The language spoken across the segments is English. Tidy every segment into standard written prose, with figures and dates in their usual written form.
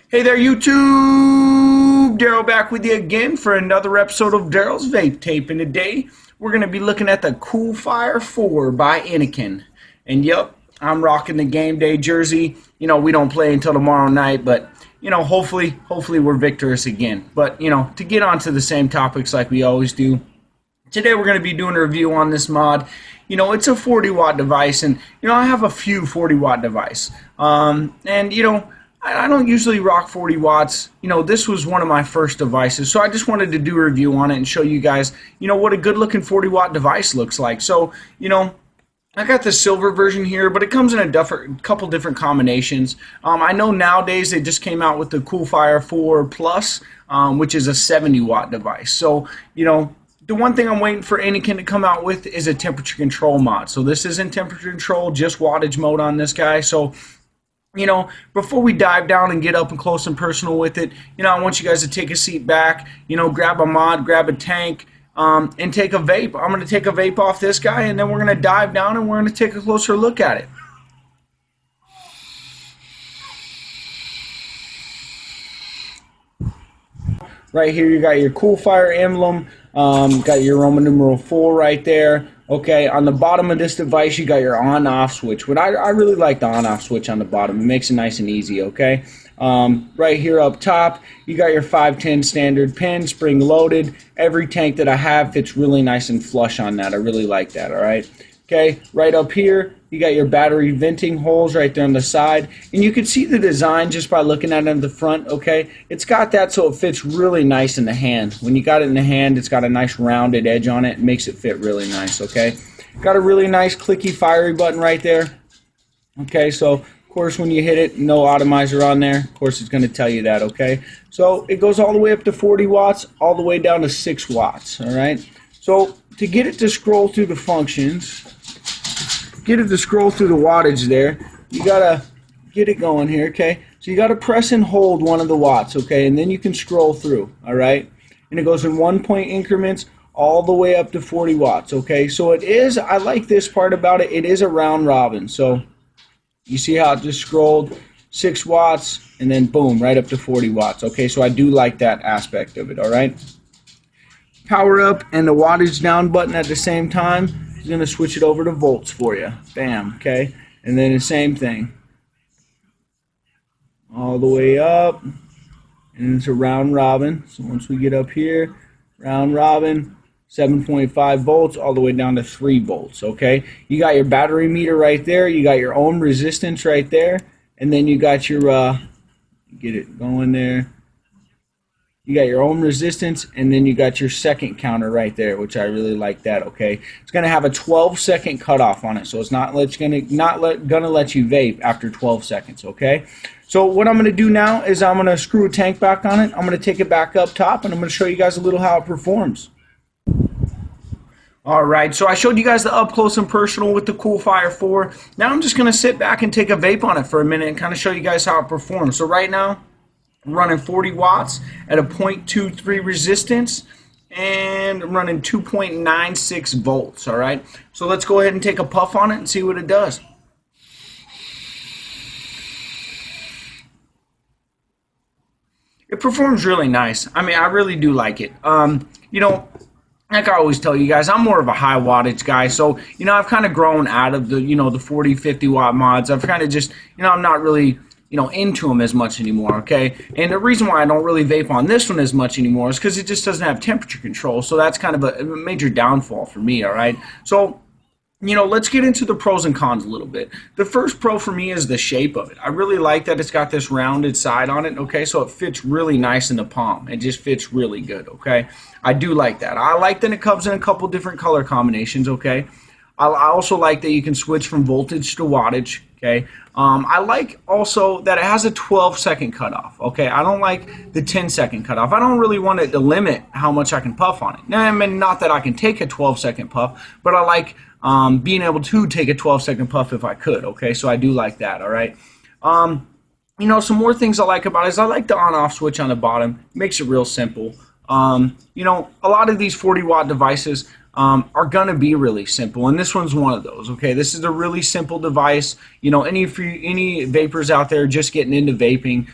Hey there, YouTube! Daryl back with you again for another episode of Daryl's Vape Tape. And today we're going to be looking at the Cool Fire 4 by Innokin. And yep, I'm rocking the game day jersey. You know, we don't play until tomorrow night, but you know, hopefully we're victorious again. But you know, to get on to the same topics like we always do, today we're going to be doing a review on this mod. You know, it's a 40 watt device, and you know, I have a few 40 watt device. And you know, I don't usually rock 40 watts. You know, this was one of my first devices, so I just wanted to do a review on it and show you guys, you know, what a good looking 40 watt device looks like. So, you know, I got the silver version here, but it comes in a couple different combinations. I know nowadays they just came out with the Cool Fire 4 Plus, which is a 70 watt device. So, you know, the one thing I'm waiting for Innokin to come out with is a temperature control mod. So this isn't temperature control, just wattage mode on this guy. So, you know, before we dive down and get up and close and personal with it, you know, I want you guys to take a seat back, you know, grab a mod, grab a tank, and take a vape. I'm going to take a vape off this guy, and then we're going to dive down and we're going to take a closer look at it. Right here, you got your Cool Fire emblem, got your Roman numeral 4 right there. Okay, on the bottom of this device, you got your on-off switch. What I really like the on-off switch on the bottom. It makes it nice and easy, okay? Right here up top, you got your 510 standard pin, spring loaded. Every tank that I have fits really nice and flush on that. I really like that, all right? Okay, right up here, you got your battery venting holes right there on the side. And you can see the design just by looking at it in the front, okay? It's got that so it fits really nice in the hand. When you got it in the hand, it's got a nice rounded edge on it. It makes it fit really nice, okay? Got a really nice clicky fiery button right there. Okay, so of course when you hit it, no atomizer on there. Of course it's going to tell you that, okay? So it goes all the way up to 40 watts, all the way down to 6 watts, all right? So to get it to scroll through the functions, get it to scroll through the wattage there, you gotta get it going here, okay? So you gotta press and hold one of the watts, okay? And then you can scroll through, all right? And it goes in 1 point increments all the way up to 40 watts, okay? So it is, I like this part about it, it is a round robin. So you see how it just scrolled 6 watts and then boom, right up to 40 watts, okay? So I do like that aspect of it, all right? Power up and the wattage down button at the same time is going to switch it over to volts for you. Bam, okay? And then the same thing. All the way up. And it's a round robin. So once we get up here, round robin, 7.5 volts all the way down to 3 volts, okay? You got your battery meter right there. You got your ohm resistance right there. And then you got your, get it going there. You got your ohm resistance, and then you got your second counter right there, which I really like that, okay? It's going to have a 12-second cutoff on it, so it's not gonna let you vape after 12 seconds, okay? So what I'm going to do now is I'm going to screw a tank back on it. I'm going to take it back up top, and I'm going to show you guys a little how it performs. Alright, so I showed you guys the up close and personal with the Cool Fire 4. Now I'm just going to sit back and take a vape on it for a minute and kind of show you guys how it performs. So right now, I'm running 40 watts at a 0.23 resistance, and I'm running 2.96 volts, all right? So let's go ahead and take a puff on it and see what it does. It performs really nice. I mean, I really do like it. You know, like I always tell you guys, I'm more of a high wattage guy, so, you know, I've kind of grown out of the, you know, the 40, 50 watt mods. I've kind of just, you know, I'm not really, you know, into them as much anymore, okay? And the reason why I don't really vape on this one as much anymore is because it just doesn't have temperature control, so that's kind of a major downfall for me, all right? So, you know, let's get into the pros and cons a little bit. The first pro for me is the shape of it. I really like that it's got this rounded side on it, okay? So it fits really nice in the palm. It just fits really good, okay? I do like that. I like that it comes in a couple different color combinations, okay? I also like that you can switch from voltage to wattage, okay? I like also that it has a 12-second cutoff, okay? I don't like the 10-second cutoff. I don't really want it to limit how much I can puff on it. Now, I mean, not that I can take a 12-second puff, but I like being able to take a 12-second puff if I could, okay? So I do like that, all right? You know, some more things I like about it is I like the on-off switch on the bottom. It makes it real simple. You know, a lot of these 40-watt devices, are going to be really simple, and this one's one of those. Okay, this is a really simple device. You know, any vapors out there just getting into vaping,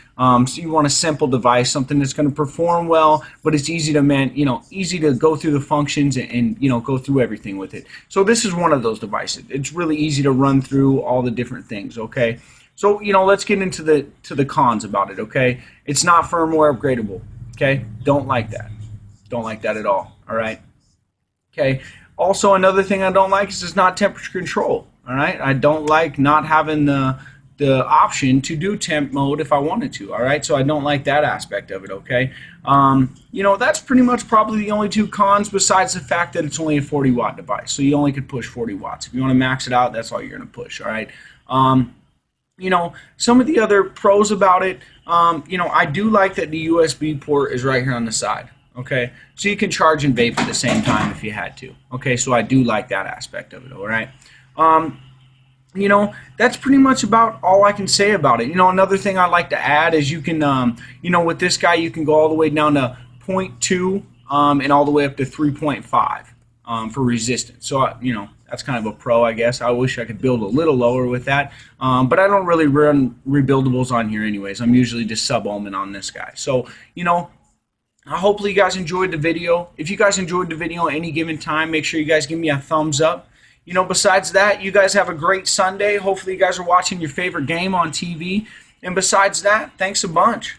so you want a simple device, something that's going to perform well, but it's easy to easy to go through the functions and go through everything with it. So this is one of those devices. It's really easy to run through all the different things. Okay, so let's get into the cons about it. Okay, it's not firmware upgradable. Okay, don't like that. Don't like that at all. All right. Okay. Also, another thing I don't like is it's not temperature control. All right. I don't like not having the option to do temp mode if I wanted to. All right. So I don't like that aspect of it. Okay. That's pretty much probably the only two cons, besides the fact that it's only a 40-watt device. So you only could push 40 watts. If you want to max it out, that's all you're going to push. All right. Some of the other pros about it, I do like that the USB port is right here on the side. Okay, so you can charge and vape at the same time if you had to. Okay, so I do like that aspect of it. All right. That's pretty much about all I can say about it. Another thing I like to add is you can, with this guy, you can go all the way down to 0.2 and all the way up to 3.5 for resistance. So, that's kind of a pro, I guess. I wish I could build a little lower with that, but I don't really run rebuildables on here anyways. I'm usually just sub-ohming on this guy. So, hopefully you guys enjoyed the video. If you guys enjoyed the video at any given time, make sure you guys give me a thumbs up. Besides that, you guys have a great Sunday. Hopefully you guys are watching your favorite game on TV. And besides that, thanks a bunch.